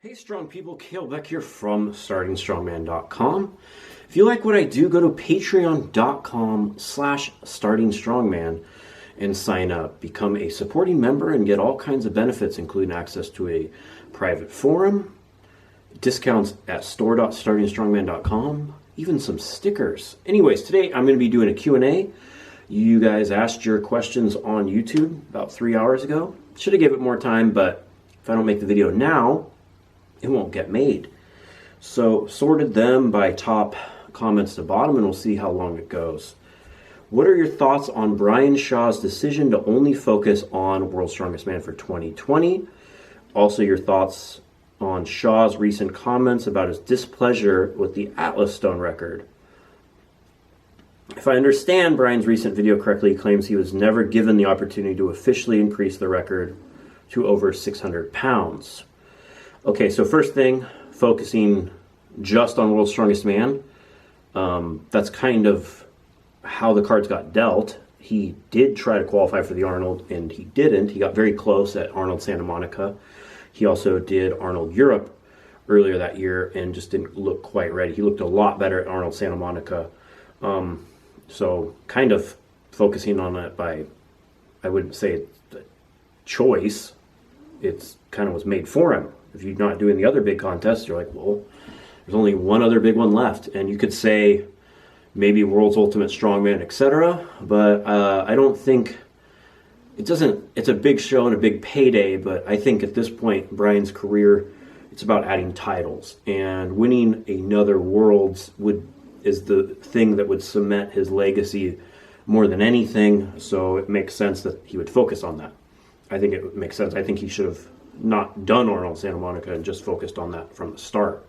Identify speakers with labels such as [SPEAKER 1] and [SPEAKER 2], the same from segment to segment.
[SPEAKER 1] Hey strong people, Kalle Beck here from StartingStrongman.com. If you like what I do, go to patreon.com/StartingStrongman and sign up. Become a supporting member and get all kinds of benefits, including access to a private forum, discounts at store.startingstrongman.com, even some stickers. Anyways, today I'm going to be doing a Q&A. You guys asked your questions on YouTube about 3 hours ago. Should have given it more time, but if I don't make the video now, it won't get made. So sorted them by top comments to bottom, and we'll see how long it goes. What are your thoughts on Brian Shaw's decision to only focus on World's Strongest Man for 2020? Also your thoughts on Shaw's recent comments about his displeasure with the Atlas Stone record. If I understand Brian's recent video correctly, he claims he was never given the opportunity to officially increase the record to over 600 pounds. Okay, so first thing, focusing just on World's Strongest Man. That's kind of how the cards got dealt. He did try to qualify for the Arnold, and he didn't. He got very close at Arnold Santa Monica. He also did Arnold Europe earlier that year and just didn't look quite ready. He looked a lot better at Arnold Santa Monica. So kind of focusing on that by, I wouldn't say it's a choice. It's kind of was made for him. If you're not doing the other big contests, you're like, well, there's only one other big one left. And you could say maybe World's Ultimate Strongman, etc. But I don't think, it's a big show and a big payday, but I think at this point, Brian's career, it's about adding titles. And winning another Worlds is the thing that would cement his legacy more than anything. So it makes sense that he would focus on that. I think it makes sense. I think he should have not done Arnold Santa Monica and just focused on that from the start.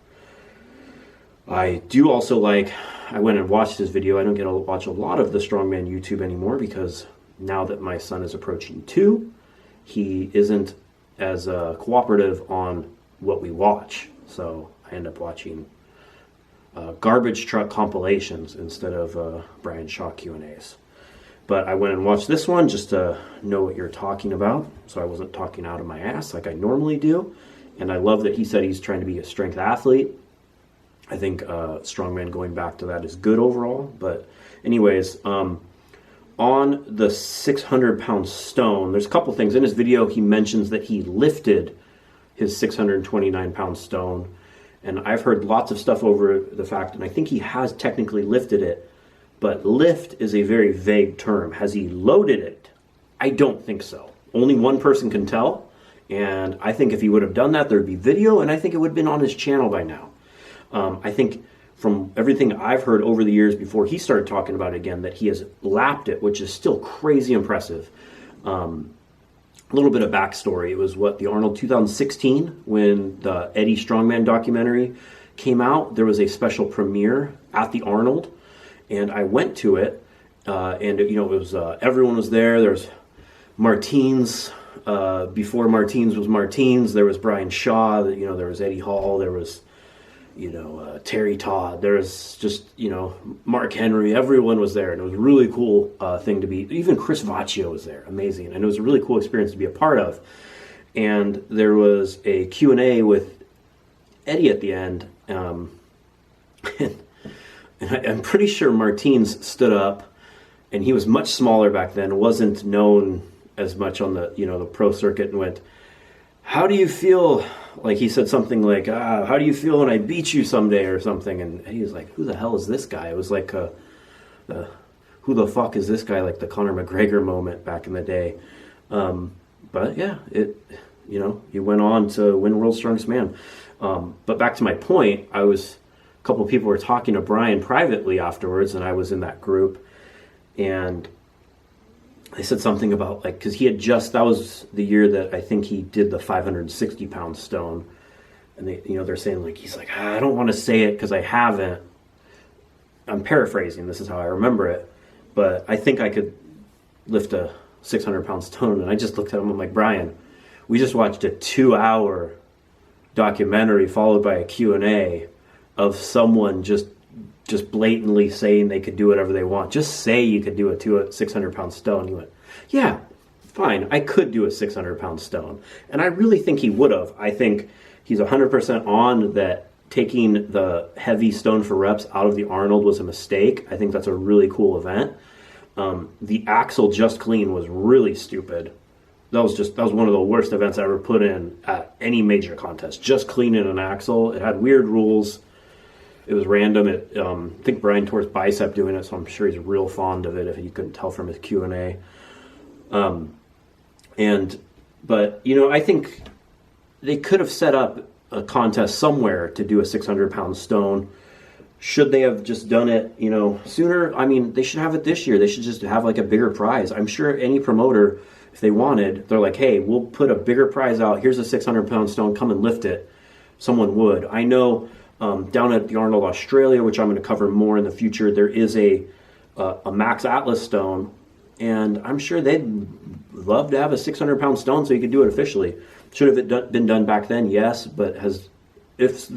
[SPEAKER 1] I do also I went and watched his video. I don't get to watch a lot of the Strongman YouTube anymore because now that my son is approaching 2, he isn't as cooperative on what we watch. So I end up watching garbage truck compilations instead of Brian Shaw Q&As. But I went and watched this one just to know what you're talking about, so I wasn't talking out of my ass like I normally do. And I love that he said he's trying to be a strength athlete. I think strongman going back to that is good overall. But anyways, on the 600-pound stone, there's a couple things. In his video, he mentions that he lifted his 629-pound stone. And I've heard lots of stuff over the fact, and I think he has technically lifted it, but lift is a very vague term. Has he loaded it? I don't think so. Only one person can tell, and I think if he would have done that, there would be video, and I think it would have been on his channel by now. I think from everything I've heard over the years before he started talking about it again, that he has lapped it, which is still crazy impressive. A little bit of backstory. It was the Arnold 2016 when the Eddie Strongman documentary came out. There was a special premiere at the Arnold, and I went to it, and it was everyone was there. There was Martins before Martins was Martins. There was Brian Shaw. There was Eddie Hall. There was Terry Todd. There was just Mark Henry. Everyone was there, and it was a really cool thing to be. Even Chris Vaccio was there. Amazing, and it was a really cool experience to be a part of. And there was a Q&A with Eddie at the end. And I'm pretty sure Martins stood up, and he was much smaller back then, wasn't known as much on the the pro circuit, and went, "How do you feel?" Like he said something like, "How do you feel when I beat you someday?" or something, and he was like, "Who the hell is this guy?" It was like who the fuck is this guy? Like the Conor McGregor moment back in the day. But yeah, he went on to win World's Strongest Man. But back to my point, a couple of people were talking to Brian privately afterwards, and I was in that group, and they said something about because that was the year that I think he did the 560-pound stone, and they're saying he's like, I don't want to say it because I haven't. I'm paraphrasing. This is how I remember it, but I think I could lift a 600-pound stone. And I just looked at him. I'm like, Brian, we just watched a 2-hour documentary followed by a Q&A of someone just blatantly saying they could do whatever they want. Just say you could do a 600-pound stone. He went, yeah, fine, I could do a 600-pound stone. And I really think he would have. I think he's 100% on that taking the heavy stone for reps out of the Arnold was a mistake. I think that's a really cool event. The axle just clean was really stupid. That was one of the worst events I ever put in at any major contest. Just cleaning an axle. It had weird rules. It was random. I think Brian tore his bicep doing it, so I'm sure he's real fond of it if you couldn't tell from his Q&A. But I think they could have set up a contest somewhere to do a 600-pound stone. Should they have just done it, sooner? I mean, they should have it this year. They should just have like a bigger prize. I'm sure any promoter, if they wanted, they're like, hey, we'll put a bigger prize out. Here's a 600-pound stone. Come and lift it. Someone would. I know down at the Arnold, Australia, which I'm going to cover more in the future, there is a Max Atlas stone, and I'm sure they'd love to have a 600-pound stone so you could do it officially. Should have it been done back then? Yes, but if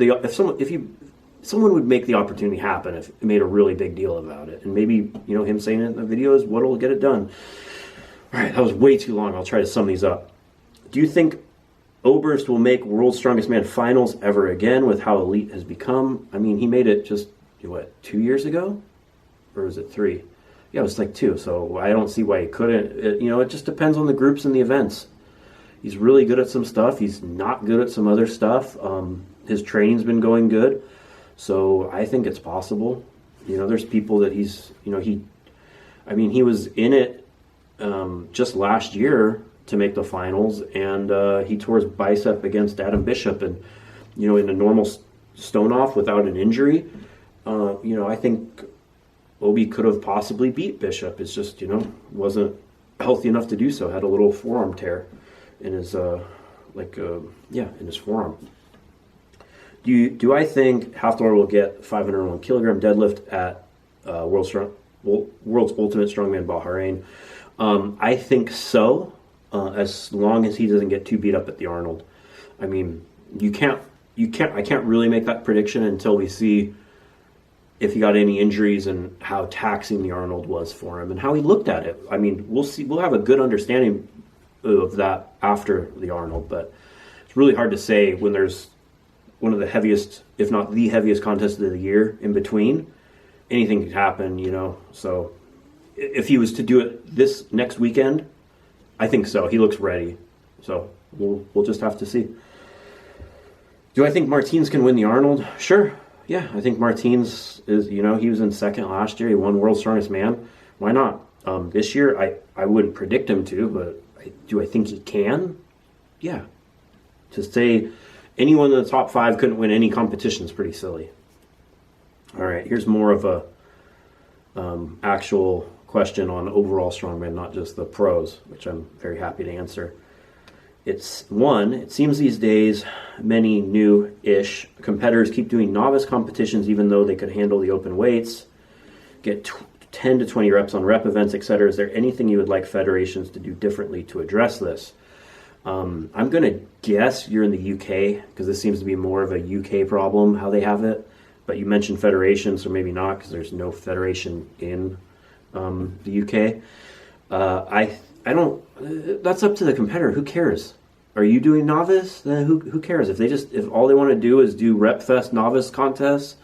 [SPEAKER 1] someone would make the opportunity happen if it made a really big deal about it, and maybe him saying it in the video is what'll get it done. All right, that was way too long. I'll try to sum these up. Do you think Oberst will make World's Strongest Man finals ever again with how elite has become? I mean, he made it just 2 years ago, or was it 3? Yeah, it was like 2. So I don't see why he couldn't. It just depends on the groups and the events. He's really good at some stuff. He's not good at some other stuff. His training's been going good. So I think it's possible. There's people that he was in it just last year to make the finals, and he tore his bicep against Adam Bishop, and in a normal stone off without an injury, I think Obi could have possibly beat Bishop. It's just wasn't healthy enough to do so. Had a little forearm tear in his in his forearm. Do I think Hawthorne will get 501 kilogram deadlift at World's Ultimate Strongman Bahrain? I think so, as long as he doesn't get too beat up at the Arnold. I mean, I can't really make that prediction until we see if he got any injuries and how taxing the Arnold was for him and how he looked at it. I mean, we'll have a good understanding of that after the Arnold, but it's really hard to say when there's one of the heaviest, if not the heaviest contest of the year in between. Anything could happen, so if he was to do it this next weekend, I think so. He looks ready. So we'll just have to see. Do I think Martins can win the Arnold? Sure. Yeah, I think Martins is, he was in second last year. He won World's Strongest Man. Why not? This year, I wouldn't predict him to, but do I think he can? Yeah. To say anyone in the top 5 couldn't win any competition is pretty silly. All right, here's more of a actual question on overall strongman, not just the pros, which I'm very happy to answer. It seems these days many new-ish competitors keep doing novice competitions even though they could handle the open weights, get 10 to 20 reps on rep events, etc. Is there anything you would like federations to do differently to address this? I'm going to guess you're in the UK, because this seems to be more of a UK problem, how they have it. But you mentioned federations, or maybe not, because there's no federation in the UK. I don't. That's up to the competitor. Who cares? Are you doing novice? Then who cares? If all they want to do is do Rep Fest novice contests,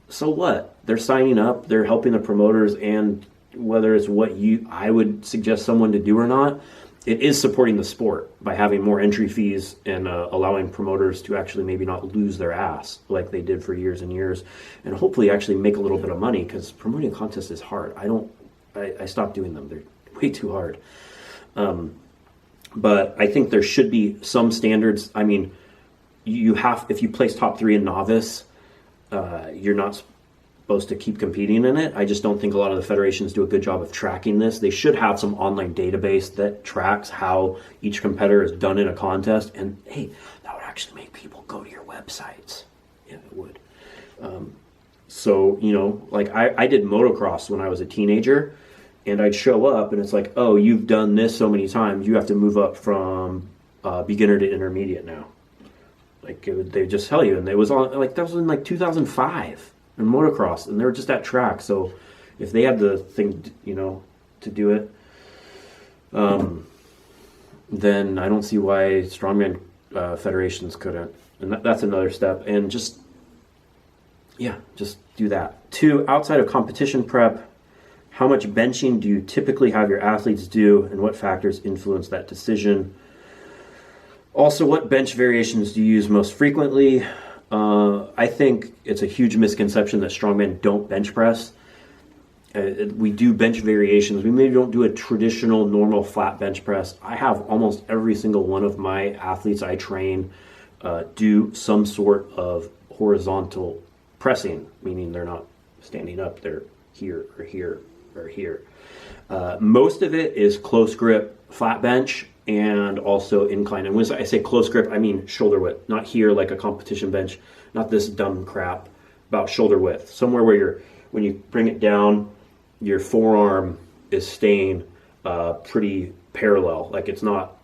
[SPEAKER 1] so what? They're signing up. They're helping the promoters, and whether it's what I would suggest someone to do or not, it is supporting the sport by having more entry fees and allowing promoters to actually maybe not lose their ass like they did for years and years, and hopefully actually make a little bit of money, because promoting contests is hard. I stopped doing them. They're way too hard. But I think there should be some standards. I mean, if you place top 3 in novice, you're not supposed to keep competing in it. I just don't think a lot of the federations do a good job of tracking this. They should have some online database that tracks how each competitor has done in a contest, and hey, that would actually make people go to your websites. Yeah, it would. So, like I did motocross when I was a teenager, and I'd show up and it's like, oh, you've done this so many times, you have to move up from beginner to intermediate now. Like they just tell you, and it was on that was in 2005 in motocross, and they were just at track. So if they had the thing, to do it, then I don't see why strongman federations couldn't. And that's another step. And just do that. 2, outside of competition prep, how much benching do you typically have your athletes do, and what factors influence that decision? Also, what bench variations do you use most frequently? I think it's a huge misconception that strongmen don't bench press. We do bench variations. We maybe don't do a traditional normal flat bench press. I have almost every single one of my athletes I train do some sort of horizontal pressing, meaning they're not standing up, they're here or here or here. Most of it is close grip flat bench and also incline. And when I say close grip, I mean shoulder width, not here like a competition bench, not this dumb crap, about shoulder width. Somewhere where when you bring it down, your forearm is staying pretty parallel. Like it's not,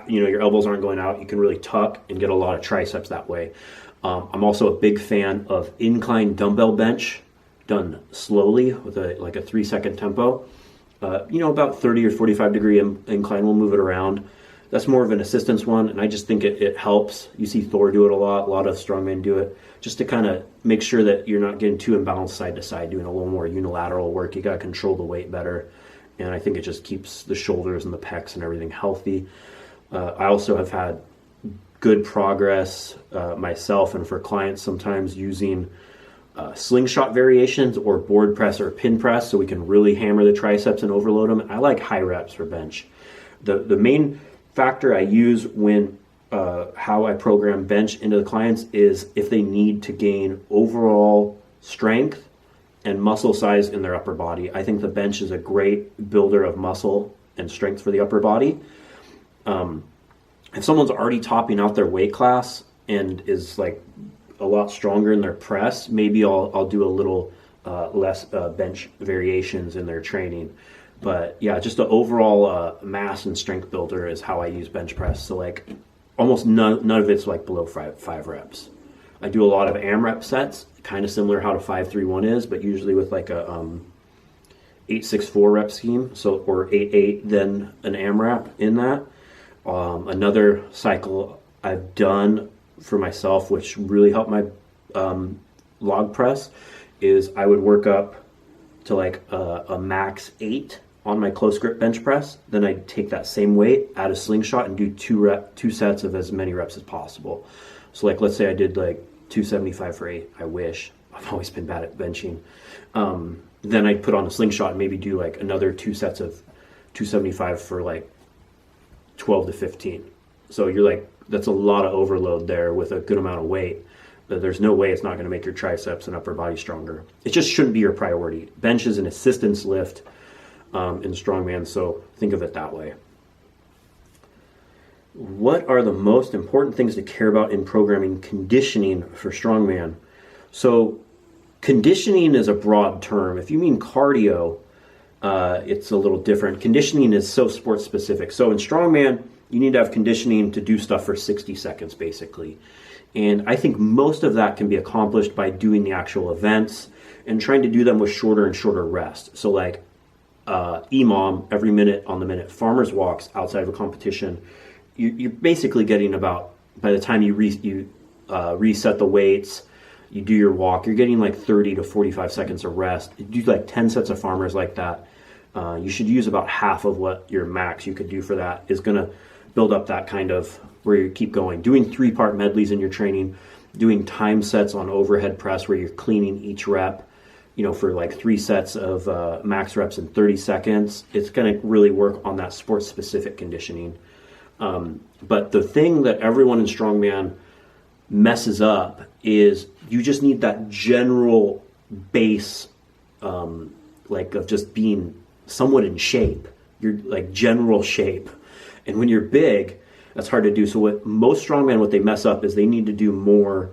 [SPEAKER 1] your elbows aren't going out. You can really tuck and get a lot of triceps that way. I'm also a big fan of incline dumbbell bench done slowly with a 3-second tempo. About 30 or 45 degree incline, we'll move it around. That's more of an assistance one, and I just think it helps. You see Thor do it a lot of strongmen do it, just to kind of make sure that you're not getting too imbalanced side to side, doing a little more unilateral work. You got to control the weight better, and I think it just keeps the shoulders and the pecs and everything healthy. I also have had good progress myself and for clients sometimes using slingshot variations or board press or pin press, so we can really hammer the triceps and overload them. I like high reps for bench. The main factor I use when how I program bench into the clients is if they need to gain overall strength and muscle size in their upper body. I think the bench is a great builder of muscle and strength for the upper body. If someone's already topping out their weight class and is like a lot stronger in their press, maybe I'll do a little less bench variations in their training. But yeah, just the overall mass and strength builder is how I use bench press. So like almost none of it's like below five reps. I do a lot of AMRAP sets, kind of similar how to 5-3-1 is, but usually with like a 8-6-4 rep scheme, so or 8-8 then an AMRAP in that. Another cycle I've done for myself, which really helped my log press, is I would work up to like a max 8 on my close grip bench press. Then I'd take that same weight, add a slingshot, and do two sets of as many reps as possible. So like let's say I did like 275 for 8. I wish. I've always been bad at benching. Then I'd put on a slingshot and maybe do like another 2 sets of 275 for like 12 to 15. So you're like, that's a lot of overload there with a good amount of weight. But there's no way it's not going to make your triceps and upper body stronger. It just shouldn't be your priority. Bench is an assistance lift in strongman, so think of it that way. What are the most important things to care about in programming conditioning for strongman? So conditioning is a broad term. If you mean cardio, it's a little different. Conditioning is so sports specific. So in strongman, you need to have conditioning to do stuff for 60 seconds basically. And I think most of that can be accomplished by doing the actual events and trying to do them with shorter and shorter rest. So like EMOM, every minute on the minute, farmer's walks outside of a competition, you're basically getting about, by the time you reset the weights, you do your walk, you're getting like 30 to 45 seconds of rest. You do like 10 sets of farmers like that. You should use about half of what your max you could do for that is going to build up that kind of where you keep going. Doing 3-part medleys in your training, doing time sets on overhead press where you're cleaning each rep, for like 3 sets of max reps in 30 seconds. It's going to really work on that sports specific conditioning. But the thing that everyone in strongman messes up is you just need that general base, of just being somewhat in shape. You're like general shape. And when you're big, that's hard to do. So what most strongmen, what they mess up is they need to do more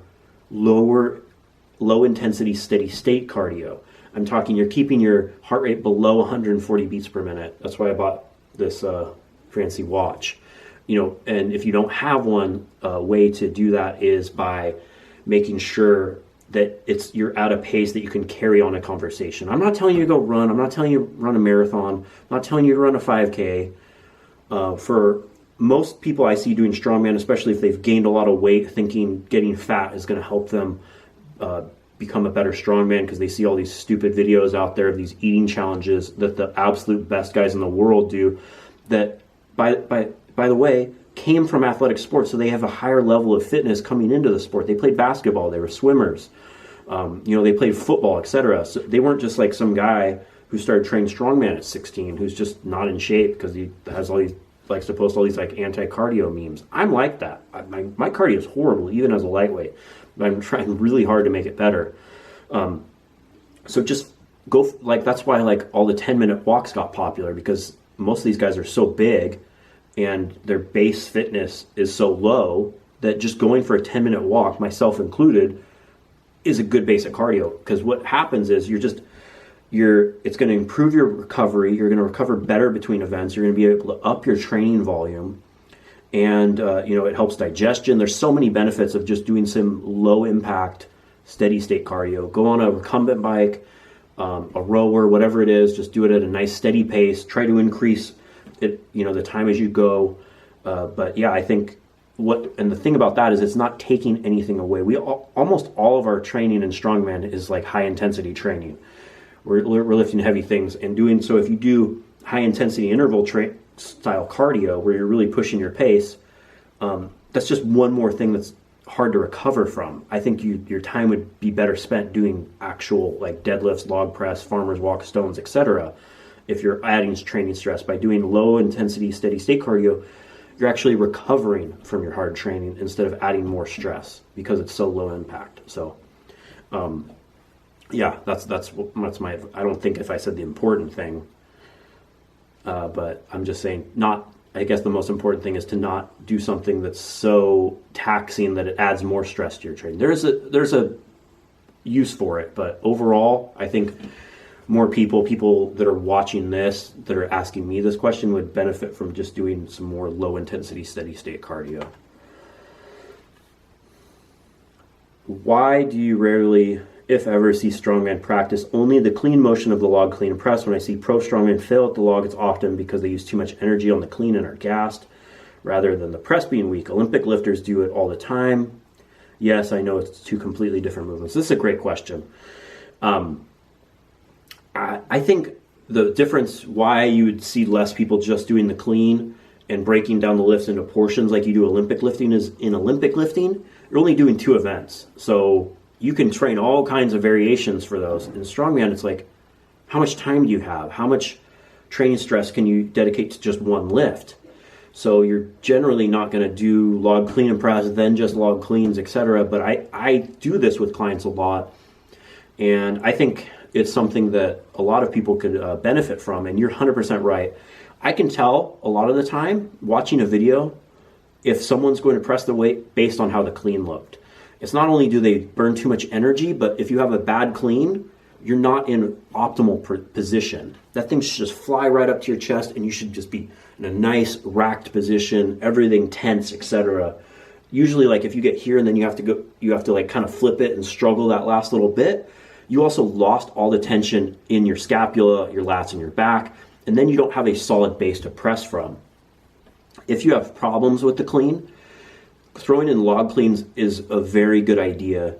[SPEAKER 1] low intensity, steady state cardio. I'm talking you're keeping your heart rate below 140 beats per minute. That's why I bought this fancy watch. And if you don't have one, way to do that is by making sure that you're at a pace that you can carry on a conversation. I'm not telling you to go run. I'm not telling you to run a marathon. I'm not telling you to run a 5K. For most people I see doing strongman, especially if they've gained a lot of weight, thinking getting fat is going to help them become a better strongman, because they see all these stupid videos out there of these eating challenges that the absolute best guys in the world do, that by the way came from athletic sports, so they have a higher level of fitness coming into the sport. They played basketball, they were swimmers, they played football, etc. So they weren't just like some guy who started training strongman at 16 who's just not in shape because he has all these, likes to post all these like anti-cardio memes. I'm like that. My cardio is horrible even as a lightweight, but I'm trying really hard to make it better. So just go, like, that's why like all the 10-minute walks got popular, because most of these guys are so big and their base fitness is so low that just going for a 10-minute walk, myself included, is a good basic cardio. Because what happens is it's going to improve your recovery. You're going to recover better between events. You're going to be able to up your training volume, and it helps digestion. There's so many benefits of just doing some low impact, steady state cardio. Go on a recumbent bike, a rower, whatever it is. Just do it at a nice steady pace. Try to increase it, the time as you go. But yeah, I think the thing about that is it's not taking anything away. Almost all of our training in strongman is like high intensity training. We're lifting heavy things and doing so. If you do high intensity interval style cardio where you're really pushing your pace, that's just one more thing that's hard to recover from. I think your time would be better spent doing actual like deadlifts, log press, farmer's walk, stones, etc. If you're adding training stress by doing low intensity steady state cardio, you're actually recovering from your hard training instead of adding more stress because it's so low impact. So yeah, that's my, I don't think if I said the important thing, but I'm just saying I guess the most important thing is to not do something that's so taxing that it adds more stress to your training. There's a use for it, but overall, I think more people that are watching this, that are asking me this question, would benefit from just doing some more low intensity steady state cardio. Why do you rarely, if ever, see strongman practice only the clean motion of the log, clean, and press? When I see pro strongmen fail at the log, it's often because they use too much energy on the clean and are gassed, rather than the press being weak. Olympic lifters do it all the time. Yes, I know it's two completely different movements. This is a great question. I think the difference why you would see less people just doing the clean and breaking down the lifts into portions like you do Olympic lifting is, in Olympic lifting, you're only doing 2 events. So you can train all kinds of variations for those. In strongman, it's like, how much time do you have? How much training stress can you dedicate to just one lift? So you're generally not going to do log clean and press, then just log cleans, etc. But I do this with clients a lot, and I think it's something that a lot of people could benefit from. And you're 100% right. I can tell a lot of the time watching a video if someone's going to press the weight based on how the clean looked. It's not only do they burn too much energy, but if you have a bad clean, you're not in optimal position. That thing should just fly right up to your chest, and you should just be in a nice racked position, everything tense, etc. Usually, like if you get here and then you have to like kind of flip it and struggle that last little bit, you also lost all the tension in your scapula, your lats, and your back, and then you don't have a solid base to press from. If you have problems with the clean, throwing in log cleans is a very good idea.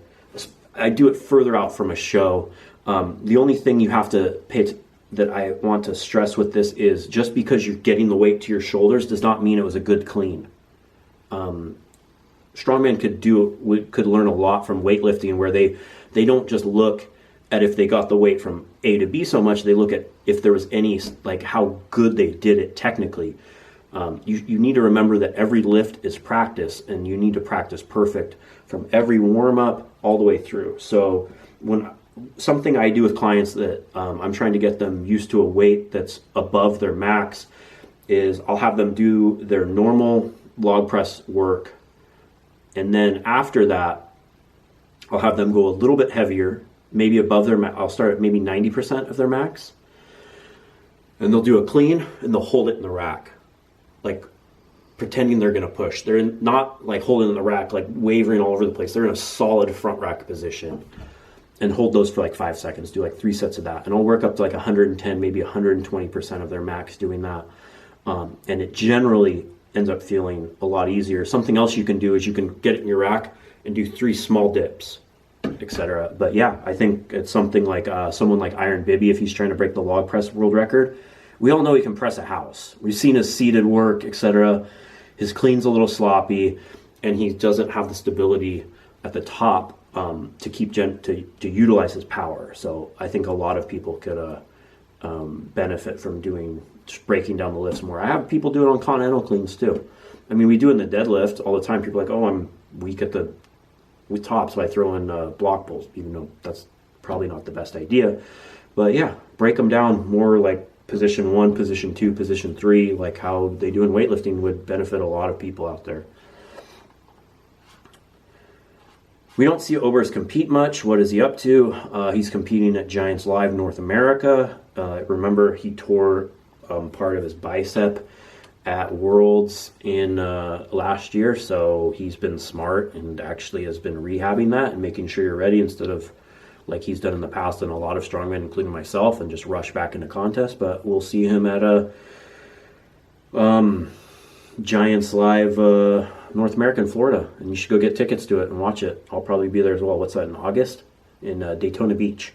[SPEAKER 1] I do it further out from a show. The only thing you have to that I want to stress with this is just because you're getting the weight to your shoulders does not mean it was a good clean. Strongman could learn a lot from weightlifting, where they don't just look at if they got the weight from A to B so much, they look at if there was any, like how good they did it technically. You need to remember that every lift is practice, and you need to practice perfect from every warm-up all the way through. So something I do with clients that I'm trying to get them used to a weight that's above their max is I'll have them do their normal log press work, and then after that I'll have them go a little bit heavier, maybe above their max. I'll start at maybe 90% of their max, and they'll do a clean and they'll hold it in the rack, like pretending they're going to push. They're not like holding in the rack, like wavering all over the place. They're in a solid front rack position, and hold those for like 5 seconds. Do like 3 sets of that, and I'll work up to like 110, maybe 120% of their max doing that. and it generally ends up feeling a lot easier. Something else you can do is you can get it in your rack and do 3 small dips, etc. But yeah, I think it's something like someone like Iron Bibby, if he's trying to break the log press world record. We all know he can press a house. We've seen his seated work, etc. His clean's a little sloppy, and he doesn't have the stability at the top to keep to utilize his power. So I think a lot of people could benefit from just breaking down the lifts more. I have people do it on continental cleans too. I mean, we do it in the deadlift all the time. People are like, oh, I'm weak with top, so I throw in block pulls, even though that's probably not the best idea. But yeah, break them down more like position 1, position 2, position 3, like how they do in weightlifting would benefit a lot of people out there. We don't see Oberst compete much. What is he up to? He's competing at Giants Live North America. Remember, he tore part of his bicep at Worlds in last year, so he's been smart and actually has been rehabbing that and making sure you're ready instead of like he's done in the past and a lot of strongmen, including myself, and just rush back into contest. But we'll see him at a Giants Live North America in Florida, and you should go get tickets to it and watch it. I'll probably be there as well. What's that, in August? In Daytona Beach.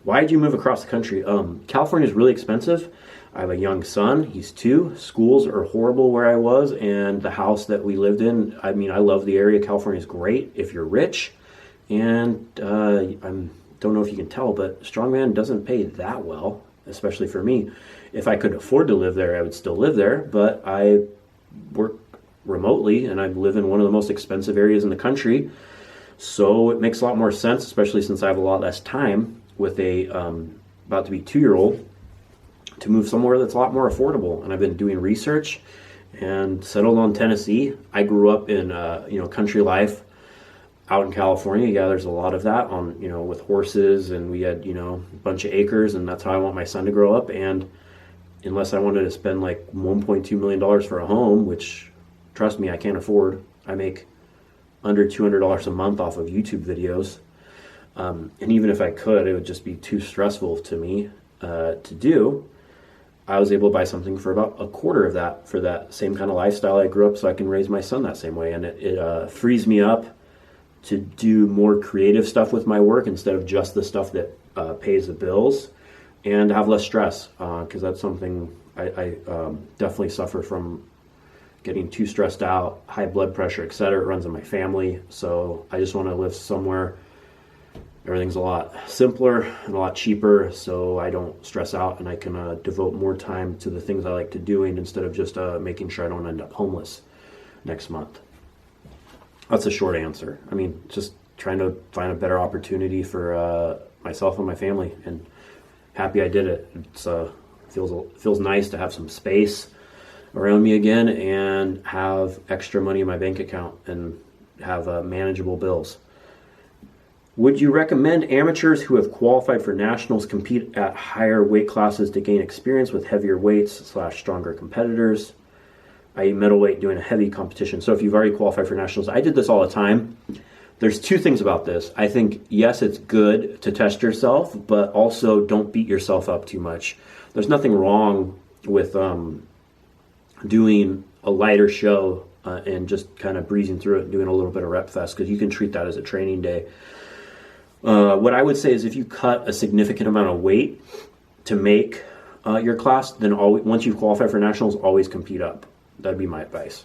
[SPEAKER 1] Why did you move across the country? California is really expensive. I have a young son. He's 2. Schools are horrible where I was, and the house that we lived in, I mean, I love the area. California is great if you're rich. And I don't know if you can tell, but strongman doesn't pay that well, especially for me. If I could afford to live there, I would still live there, but I work remotely, and I live in one of the most expensive areas in the country. So it makes a lot more sense, especially since I have a lot less time with a about to be 2-year-old, to move somewhere that's a lot more affordable. And I've been doing research and settled on Tennessee. I grew up in country life out in California. Yeah, there's a lot of that on, with horses, and we had, a bunch of acres, and that's how I want my son to grow up. And unless I wanted to spend like $1.2 million for a home, which, trust me, I can't afford. I make under $200 a month off of YouTube videos. And even if I could, it would just be too stressful to me to do. I was able to buy something for about a quarter of that for that same kind of lifestyle I grew up, so I can raise my son that same way. And it frees me up to do more creative stuff with my work instead of just the stuff that pays the bills, and have less stress, because that's something I definitely suffer from, getting too stressed out, high blood pressure, etc. It runs in my family. So I just want to live somewhere everything's a lot simpler and a lot cheaper, so I don't stress out, and I can devote more time to the things I like to doing instead of just making sure I don't end up homeless next month. That's a short answer. I mean, just trying to find a better opportunity for myself and my family, and happy I did it. It's feels nice to have some space around me again and have extra money in my bank account and have manageable bills. Would you recommend amateurs who have qualified for nationals compete at higher weight classes to gain experience with heavier weights / stronger competitors, i.e. middleweight doing a heavy competition? So if you've already qualified for nationals, I did this all the time. There's 2 things about this. I think, yes, it's good to test yourself, but also don't beat yourself up too much. There's nothing wrong with doing a lighter show and just kind of breezing through it and doing a little bit of rep fest, because you can treat that as a training day. What I would say is if you cut a significant amount of weight to make your class, then once you qualify for nationals, always compete up. That'd be my advice.